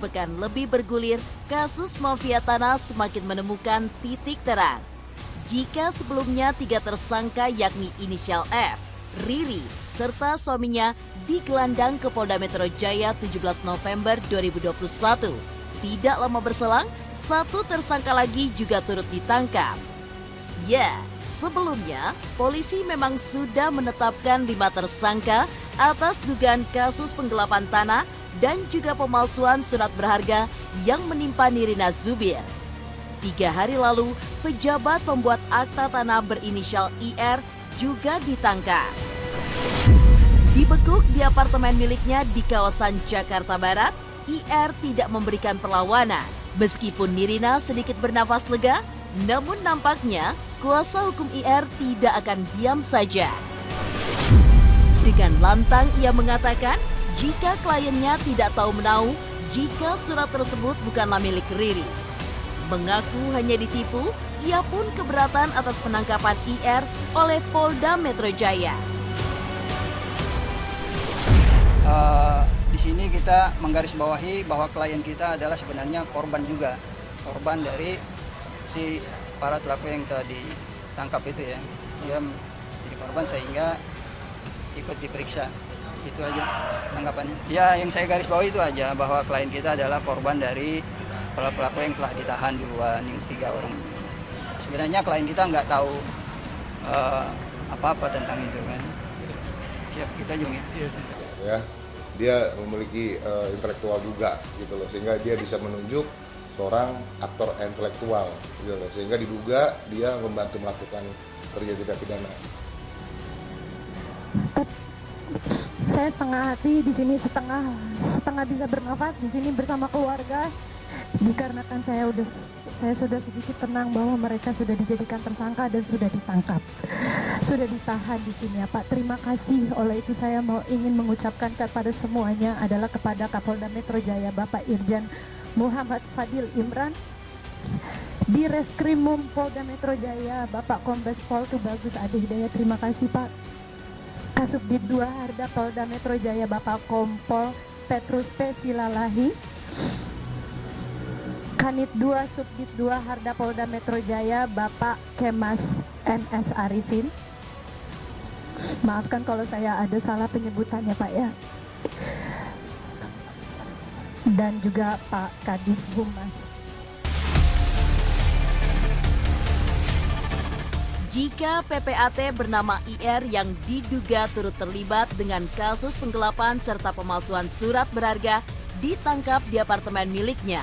sepekan lebih bergulir, kasus mafia tanah semakin menemukan titik terang. Jika sebelumnya 3 tersangka yakni inisial F, Riri, serta suaminya digelandang ke Polda Metro Jaya 17 November 2021. Tidak lama berselang, 1 tersangka lagi juga turut ditangkap. Ya, sebelumnya polisi memang sudah menetapkan 5 tersangka atas dugaan kasus penggelapan tanah dan juga pemalsuan surat berharga yang menimpa Nirina Zubir. 3 hari lalu, pejabat pembuat akta tanah berinisial IR juga ditangkap. Dibekuk di apartemen miliknya di kawasan Jakarta Barat, IR tidak memberikan perlawanan. Meskipun Nirina sedikit bernafas lega, namun nampaknya kuasa hukum IR tidak akan diam saja. Dengan lantang ia mengatakan jika kliennya tidak tahu menahu jika surat tersebut bukanlah milik Riri. Mengaku hanya ditipu, ia pun keberatan atas penangkapan IR oleh Polda Metro Jaya. Di sini kita menggarisbawahi bahwa klien kita adalah sebenarnya korban juga. Korban dari si para pelaku yang telah ditangkap itu ya. Dia jadi korban sehingga ikut diperiksa. Itu aja tanggapannya. Ya, yang saya garisbawahi itu aja bahwa klien kita adalah korban dari para pelaku yang telah ditahan duluan, yang 3 orang. Sebenarnya klien kita nggak tahu apa-apa tentang itu kan. Siap, kita juga. Ya, dia memiliki intelektual juga gitu loh, sehingga dia bisa menunjuk seorang aktor intelektual gitu loh, sehingga diduga dia membantu melakukan kerja tindak pidana. Saya setengah hati di sini, setengah bisa bernafas di sini bersama keluarga, dikarenakan saya sudah sedikit tenang bahwa mereka sudah dijadikan tersangka dan sudah ditangkap, sudah ditahan di sini ya Pak. Terima kasih. Oleh itu saya ingin mengucapkan kepada semuanya adalah kepada Kapolda Metro Jaya Bapak Irjen Muhammad Fadil Imran, di Reskrimum Polda Metro Jaya Bapak Kombes Pol Tubagus Adi Hidayat, terima kasih Pak. Kasubdit 2 Harda Polda Metro Jaya Bapak Kompol Petrus P. Silalahi, Kanit 2 Subdit 2 Harda Polda Metro Jaya Bapak Kemas MS Arifin. Maafkan kalau saya ada salah penyebutannya Pak ya. Dan juga Pak Kadif Humas. Jika PPAT bernama IR yang diduga turut terlibat dengan kasus penggelapan serta pemalsuan surat berharga ditangkap di apartemen miliknya,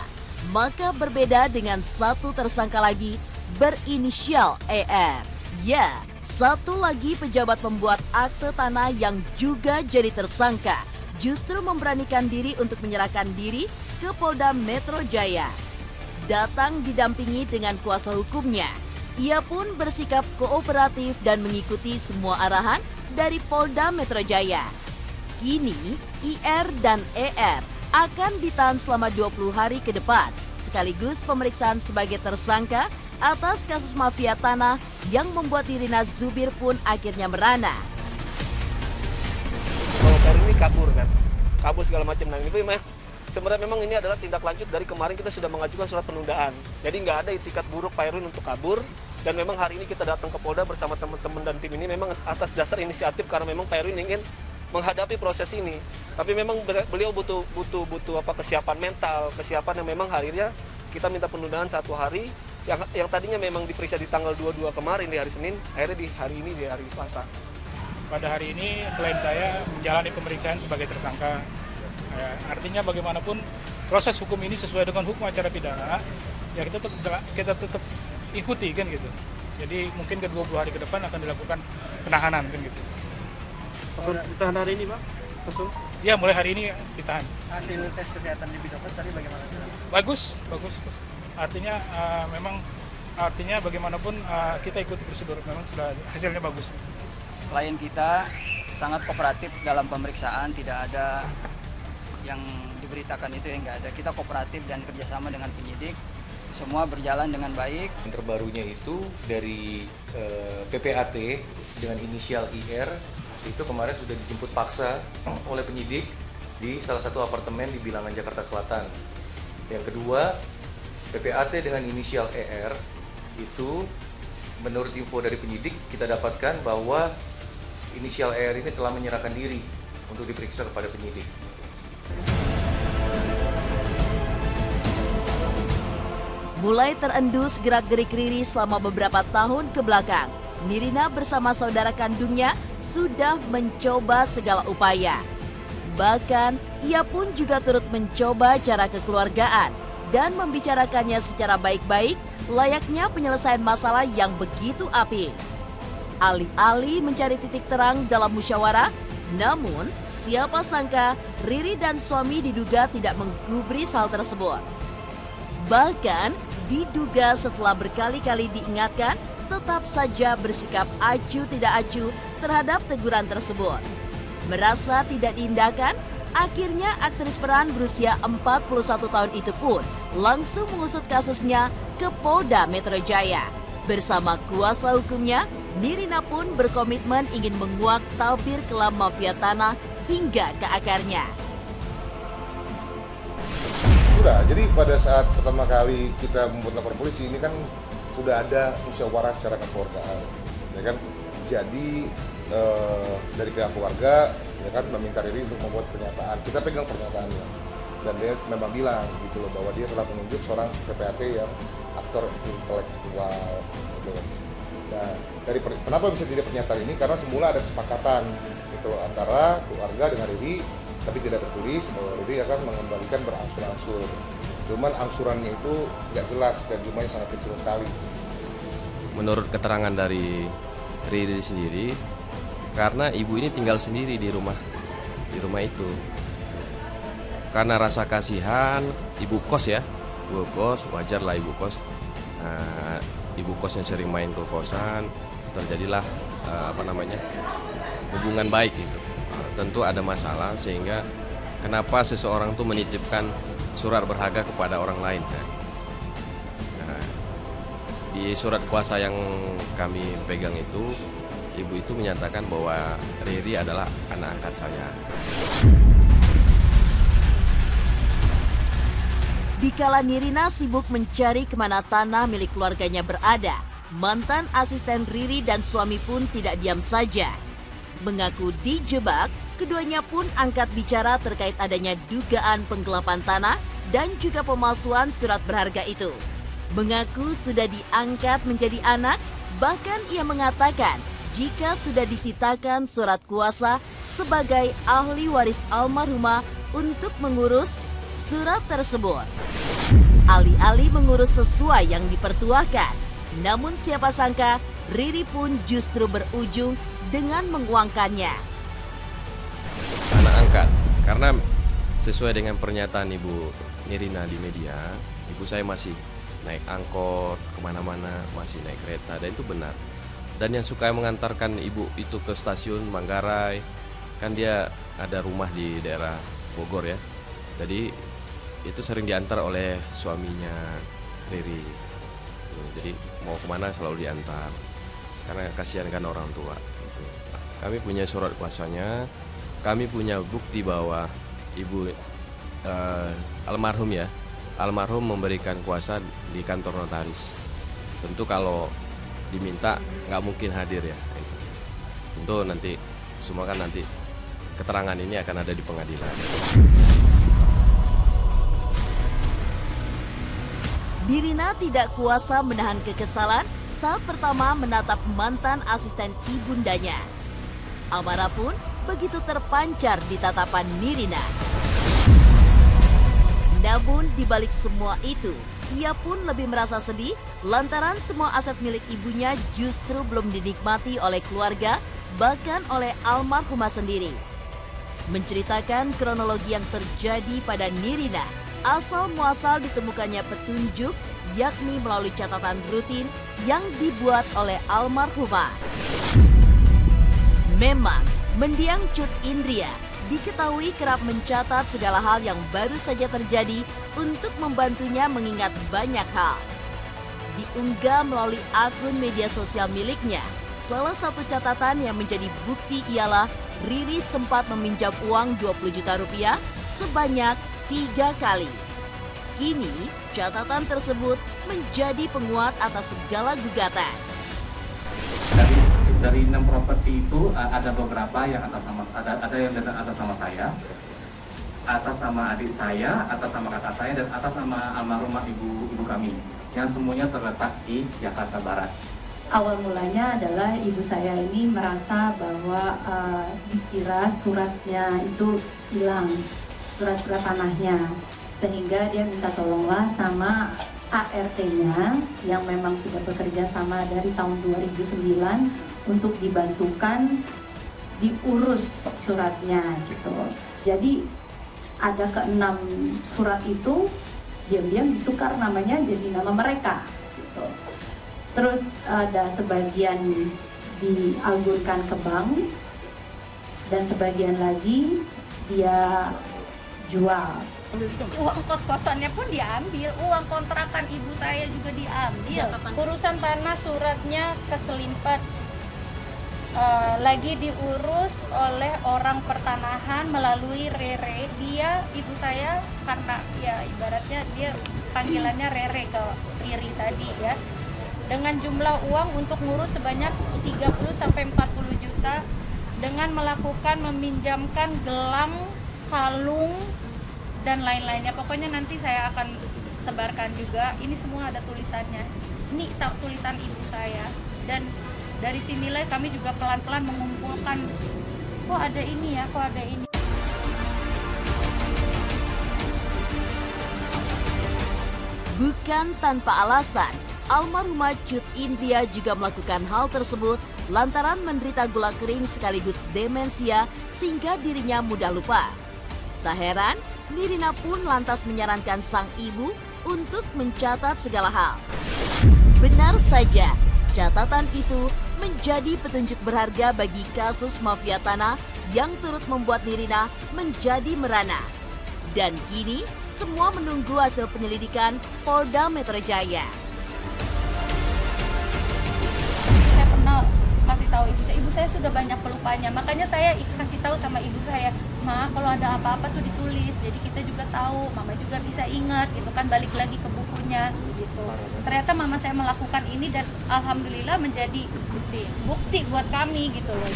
maka berbeda dengan 1 tersangka lagi berinisial ER. Ya, 1 lagi pejabat pembuat akte tanah yang juga jadi tersangka justru memberanikan diri untuk menyerahkan diri ke Polda Metro Jaya. Datang didampingi dengan kuasa hukumnya. Ia pun bersikap kooperatif dan mengikuti semua arahan dari Polda Metro Jaya. Kini, IR dan ER akan ditahan selama 20 hari ke depan, sekaligus pemeriksaan sebagai tersangka atas kasus mafia tanah yang membuat Nirina Zubir pun akhirnya merana. Kalau Khairul ini kabur segala macam. Nah, ini sebenarnya memang ini adalah tindak lanjut dari kemarin kita sudah mengajukan surat penundaan. Jadi nggak ada itikat buruk Pak Erwin untuk kabur. Dan memang hari ini kita datang ke Polda bersama teman-teman dan tim ini memang atas dasar inisiatif karena memang Pak Erwin ingin menghadapi proses ini. Tapi memang beliau butuh kesiapan mental, kesiapan yang memang akhirnya kita minta penundaan 1 hari yang tadinya memang diperiksa di tanggal 22 kemarin di hari Senin, akhirnya di hari ini di hari Selasa. Pada hari ini klien saya menjalani pemeriksaan sebagai tersangka. Artinya bagaimanapun proses hukum ini sesuai dengan hukum acara pidana, ya kita tetap ikuti kan gitu. Jadi mungkin ke 20 hari ke depan akan dilakukan penahanan kan gitu. Ditahan hari ini Pak? Langsung? Ya, mulai hari ini ditahan. Hasil tes kesehatan di dokter tadi bagaimana? Bagus. Artinya artinya bagaimanapun kita ikuti prosedur, memang sudah hasilnya bagus. Klien kita sangat kooperatif dalam pemeriksaan, tidak ada yang diberitakan itu yang nggak ada. Kita kooperatif dan kerjasama dengan penyidik, semua berjalan dengan baik. Yang terbarunya itu dari PPAT dengan inisial IR, itu kemarin sudah dijemput paksa oleh penyidik di salah satu apartemen di Bilangan, Jakarta Selatan. Yang kedua, PPAT dengan inisial ER itu menurut info dari penyidik kita dapatkan bahwa inisial ER ini telah menyerahkan diri untuk diperiksa kepada penyidik. Mulai terendus gerak-gerik Riri selama beberapa tahun ke belakang, Nirina bersama saudara kandungnya sudah mencoba segala upaya. Bahkan, ia pun juga turut mencoba cara kekeluargaan dan membicarakannya secara baik-baik layaknya penyelesaian masalah yang begitu apik. Alih-alih mencari titik terang dalam musyawarah, namun siapa sangka Riri dan suami diduga tidak menggubris hal tersebut. Bahkan, diduga setelah berkali-kali diingatkan, tetap saja bersikap acuh tidak acuh terhadap teguran tersebut. Merasa tidak diindahkan, akhirnya aktris peran berusia 41 tahun itu pun langsung mengusut kasusnya ke Polda Metro Jaya. Bersama kuasa hukumnya, Nirina pun berkomitmen ingin menguak tabir kelam mafia tanah hingga ke akarnya. Jadi pada saat pertama kali kita membuat lapor polisi ini kan sudah ada musyawarah secara kekeluargaan, ya kan? Jadi dari pihak keluarga ya kan meminta Riri untuk membuat pernyataan. Kita pegang pernyataannya dan dia memang bilang gitu loh bahwa dia telah menunjuk seorang PPAT yang aktor intelektual. Gitu. Nah, kenapa bisa jadi pernyataan ini? Karena semula ada kesepakatan gitu antara keluarga dengan Riri, tapi tidak tertulis bahwa Riri akan mengembalikan berangsur-angsur. Cuman angsurannya itu nggak jelas dan jumlahnya sangat kecil sekali. Menurut keterangan dari Riri sendiri, karena ibu ini tinggal sendiri di rumah itu. Karena rasa kasihan, ibu kos wajar lah ibu kos. Nah, ibu kosnya sering main ke kosan, terjadilah hubungan baik gitu. Tentu ada masalah sehingga kenapa seseorang tuh menitipkan surat berharga kepada orang lain kan. Nah, di surat kuasa yang kami pegang itu, ibu itu menyatakan bahwa Riri adalah anak angkat saya. Dikala Nirina sibuk mencari kemana tanah milik keluarganya berada, mantan asisten Riri dan suami pun tidak diam saja. Mengaku dijebak, keduanya pun angkat bicara terkait adanya dugaan penggelapan tanah dan juga pemalsuan surat berharga itu. Mengaku sudah diangkat menjadi anak, bahkan ia mengatakan jika sudah dititahkan surat kuasa sebagai ahli waris almarhumah untuk mengurus surat tersebut. Alih-alih mengurus sesuai yang dipertuahkan, namun siapa sangka Riri pun justru berujung dengan menguangkannya. Anak angkat, karena sesuai dengan pernyataan Ibu Nirina di media, ibu saya masih naik angkot kemana-mana, masih naik kereta, dan itu benar. Dan yang suka mengantarkan ibu itu ke stasiun Manggarai, kan dia ada rumah di daerah Bogor ya, jadi itu sering diantar oleh suaminya Riri. Jadi mau kemana selalu diantar, karena kasihan kan orang tua. Kami punya surat kuasanya, kami punya bukti bahwa ibu almarhum memberikan kuasa di kantor notaris. Tentu kalau diminta nggak mungkin hadir ya. Tentu nanti semua kan nanti keterangan ini akan ada di pengadilan. Nirina tidak kuasa menahan kekesalan saat pertama menatap mantan asisten ibundanya. Amarah pun begitu terpancar di tatapan Nirina. Namun di balik semua itu, ia pun lebih merasa sedih lantaran semua aset milik ibunya justru belum dinikmati oleh keluarga, bahkan oleh almarhumah sendiri. Menceritakan kronologi yang terjadi pada Nirina, asal muasal ditemukannya petunjuk, yakni melalui catatan rutin yang dibuat oleh almarhumah. Memang, mendiang Cut Indria diketahui kerap mencatat segala hal yang baru saja terjadi untuk membantunya mengingat banyak hal. Diunggah melalui akun media sosial miliknya, salah satu catatan yang menjadi bukti ialah Riri sempat meminjam uang 20 juta rupiah sebanyak 3 kali. Kini, catatan tersebut menjadi penguat atas segala gugatan. Dari 6 properti itu ada beberapa yang atas nama yang atas nama saya, atas nama adik saya, atas nama kakak saya, dan atas nama almarhumah ibu kami, yang semuanya terletak di Jakarta Barat. Awal mulanya adalah ibu saya ini merasa bahwa dikira suratnya itu hilang, surat-surat tanahnya, sehingga dia minta tolonglah sama ART-nya yang memang sudah bekerja sama dari tahun 2009 untuk dibantukan diurus suratnya gitu. Jadi ada ke-6 surat itu diam-diam ditukar namanya jadi nama mereka gitu. Terus ada sebagian diagunkan ke bank dan sebagian lagi dia jual. Uang kos-kosannya pun diambil, uang kontrakan ibu saya juga diambil. Urusan tanah suratnya keselimpat. Lagi diurus oleh orang pertanahan melalui Rere. Dia, ibu saya, karena ya ibaratnya dia panggilannya Rere ke Riri tadi ya, dengan jumlah uang untuk ngurus sebanyak 30-40 juta dengan melakukan meminjamkan gelang, kalung, dan lain-lainnya. Pokoknya nanti saya akan sebarkan juga, ini semua ada tulisannya, ini tulisan ibu saya. Dan dari sinilah kami juga pelan-pelan mengumpulkan, kok ada ini ya, kok ada ini. Bukan tanpa alasan, almarhumah Cut Indria juga melakukan hal tersebut lantaran menderita gula kering sekaligus demensia sehingga dirinya mudah lupa. Tak heran, Nirina pun lantas menyarankan sang ibu untuk mencatat segala hal. Benar saja, catatan itu menjadi petunjuk berharga bagi kasus mafia tanah yang turut membuat Nirina menjadi merana. Dan kini, semua menunggu hasil penyelidikan Polda Metro Jaya. Saya pernah kasih tahu ibu saya sudah banyak pelupanya, makanya saya kasih tahu sama ibu saya, Ma, kalau ada apa-apa tuh ditulis, jadi kita juga tahu, Mama juga bisa ingat gitu kan, balik lagi ke bukunya gitu. Ternyata Mama saya melakukan ini dan alhamdulillah menjadi bukti buat kami gitu loh.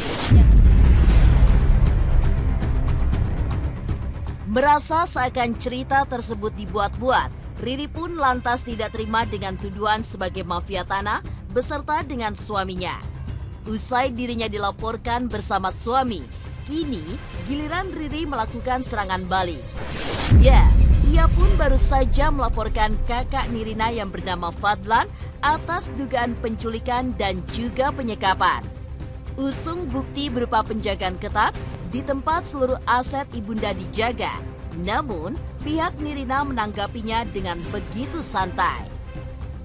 Merasa seakan cerita tersebut dibuat-buat, Riri pun lantas tidak terima dengan tuduhan sebagai mafia tanah beserta dengan suaminya. Usai dirinya dilaporkan bersama suami, kini giliran Riri melakukan serangan balik. Ya, ia pun baru saja melaporkan kakak Nirina yang bernama Fadlan atas dugaan penculikan dan juga penyekapan. Usung bukti berupa penjagaan ketat di tempat seluruh aset ibunda dijaga. Namun, pihak Nirina menanggapinya dengan begitu santai.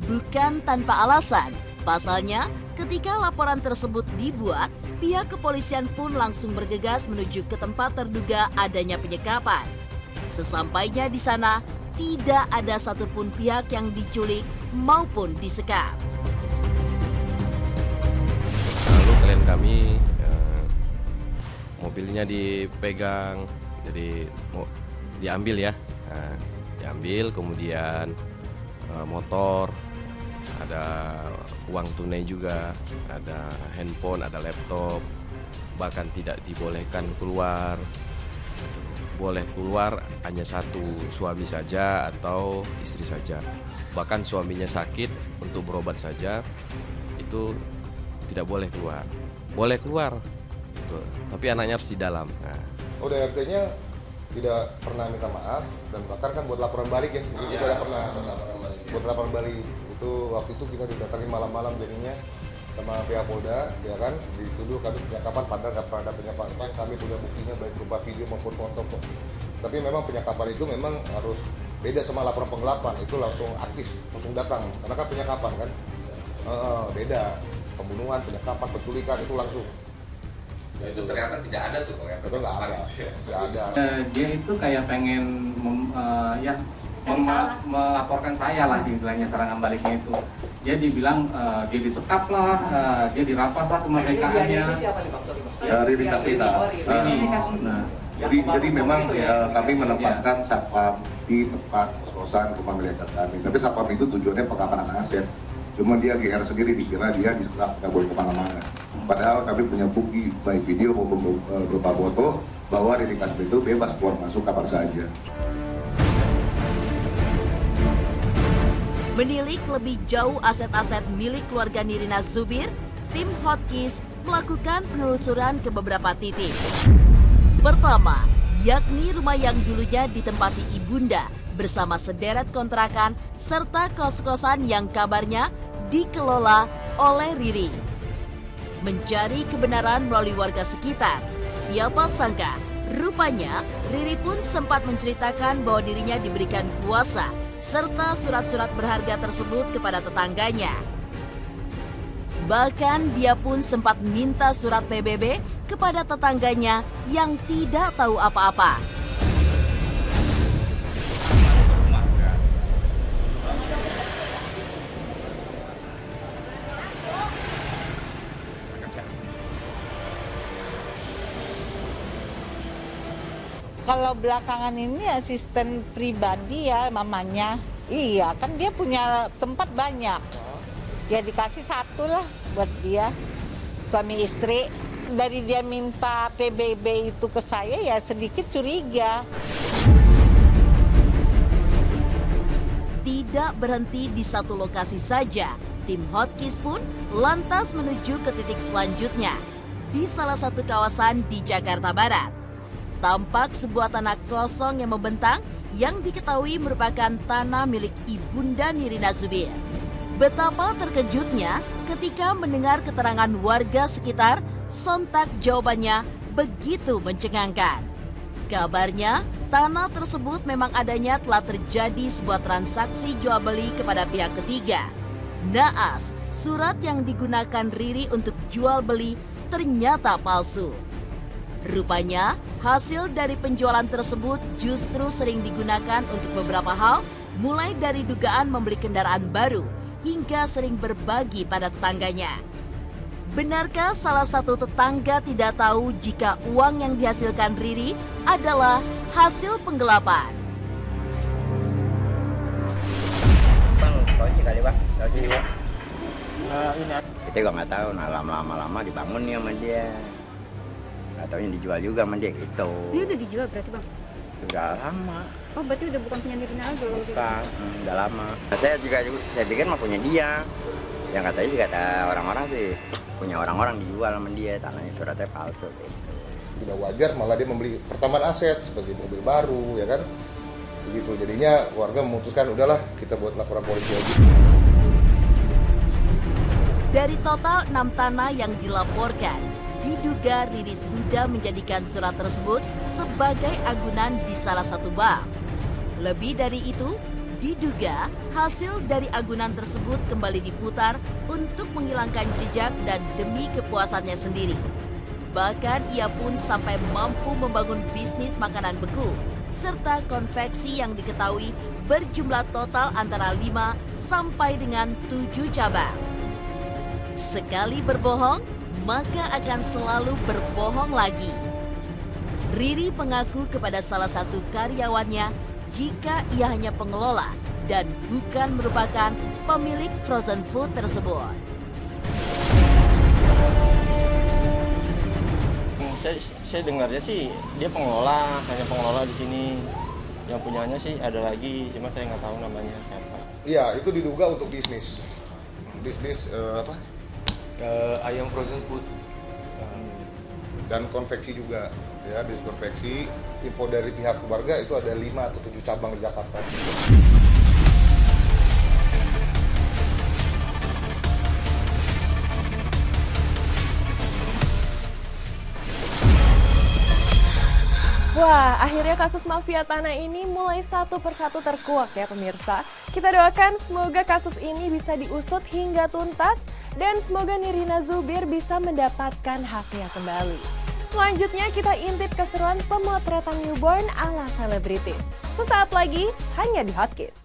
Bukan tanpa alasan, pasalnya ketika laporan tersebut dibuat, pihak kepolisian pun langsung bergegas menuju ke tempat terduga adanya penyekapan. Sesampainya di sana, tidak ada satupun pihak yang diculik maupun disekap. Lalu klien kami mobilnya dipegang, jadi diambil ya, diambil, kemudian motor, ada uang tunai juga, ada handphone, ada laptop, bahkan tidak dibolehkan keluar. Boleh keluar hanya satu, suami saja atau istri saja. Bahkan suaminya sakit untuk berobat saja, itu tidak boleh keluar. Boleh keluar, tapi anaknya harus di dalam. Udah RT-nya tidak pernah minta maaf dan bahkan kan buat laporan balik ya, kita tidak pernah buat laporan balik. Itu waktu itu kita didatangi malam-malam jadinya sama pihak Polda, ya kan, dituduh kami penyekapan padahal nggak pernah ada penyekapan. Kami punya buktinya baik berupa video maupun foto kok. Tapi memang penyekapan itu memang harus beda sama laporan penggelapan, itu langsung aktif, langsung datang, karena kan penyekapan kan, beda. Pembunuhan, penyekapan, penculikan itu langsung. Ya, itu ternyata tidak ada tuh, itu nggak ada, nggak ada. Dia itu kayak pengen melaporkan saya lah, istilahnya serangan baliknya itu. Dia dibilang dia disekap lah, dia dirampas lah kemerdekaannya. Riri Kasmita. Nah, jadi memang kami menempatkan satpam memiliki tempat kos-kosan rumah milik kami. Tapi satpam itu tujuannya pengamanan aset. Cuma dia GR sendiri dikira dia disekap, nggak boleh kemana-mana. Padahal kami punya bukti baik video maupun berupa foto bahwa Riri Kasbi itu bebas keluar masuk kapan saja. Menilik lebih jauh aset-aset milik keluarga Nirina Zubir, tim Hotkeys melakukan penelusuran ke beberapa titik. Pertama, yakni rumah yang dulunya ditempati ibunda bersama sederet kontrakan serta kos-kosan yang kabarnya dikelola oleh Riri. Mencari kebenaran melalui warga sekitar, siapa sangka rupanya Riri pun sempat menceritakan bahwa dirinya diberikan kuasa serta surat-surat berharga tersebut kepada tetangganya. Bahkan dia pun sempat minta surat PBB kepada tetangganya yang tidak tahu apa-apa. Kalau belakangan ini asisten pribadi ya mamanya. Iya, kan dia punya tempat banyak. Ya dikasih satu lah buat dia, suami istri. Dari dia minta PBB itu ke saya ya sedikit curiga. Tidak berhenti di satu lokasi saja, tim Hotkeys pun lantas menuju ke titik selanjutnya di salah satu kawasan di Jakarta Barat. Tampak sebuah tanah kosong yang membentang yang diketahui merupakan tanah milik ibunda Nirina Zubir. Betapa terkejutnya ketika mendengar keterangan warga sekitar, sontak jawabannya begitu mencengangkan. Kabarnya, tanah tersebut memang adanya telah terjadi sebuah transaksi jual beli kepada pihak ketiga. Naas, surat yang digunakan Riri untuk jual beli ternyata palsu. Rupanya, hasil dari penjualan tersebut justru sering digunakan untuk beberapa hal, mulai dari dugaan membeli kendaraan baru, hingga sering berbagi pada tetangganya. Benarkah salah satu tetangga tidak tahu jika uang yang dihasilkan Riri adalah hasil penggelapan? Bang, tahu sih kali Bang, tahu sih Bang. Ini Kita juga nggak tahu, nah lama-lama dibangun nih sama dia. Nggak tahu yang dijual juga sama dia gitu. Ini udah dijual berarti Bang? Sudah lama. Oh berarti udah bukan punya Nirina lagi? Bukan, udah lama. Nah, saya pikir mah punya dia. Yang katanya sih kata orang-orang sih punya orang-orang dijual sama dia, tanahnya suratnya palsu gitu. Tidak wajar malah dia membeli pertambahan aset sebagai mobil baru, ya kan? Begitu, jadinya warga memutuskan udahlah kita buat laporan polisi aja. Dari total 6 tanah yang dilaporkan, diduga Riri sudah menjadikan surat tersebut sebagai agunan di salah satu bank. Lebih dari itu, diduga hasil dari agunan tersebut kembali diputar untuk menghilangkan jejak dan demi kepuasannya sendiri. Bahkan ia pun sampai mampu membangun bisnis makanan beku, serta konveksi yang diketahui berjumlah total antara 5 sampai dengan 7 cabang. Sekali berbohong, maka akan selalu berbohong lagi. Riri mengaku kepada salah satu karyawannya jika ia hanya pengelola dan bukan merupakan pemilik frozen food tersebut. Saya dengarnya sih dia pengelola, hanya pengelola di sini. Yang punyanya sih ada lagi, cuma saya nggak tahu namanya siapa. Iya, itu diduga untuk bisnis apa? Ayam frozen food dan konveksi juga, ya bisnis konveksi. Info dari pihak keluarga itu ada 5 atau 7 cabang di Jakarta. Wah, akhirnya kasus mafia tanah ini mulai satu persatu terkuak ya pemirsa. Kita doakan semoga kasus ini bisa diusut hingga tuntas dan semoga Nirina Zubir bisa mendapatkan haknya kembali. Selanjutnya kita intip keseruan pemotretan newborn ala selebritis. Sesaat lagi hanya di Hotkeys.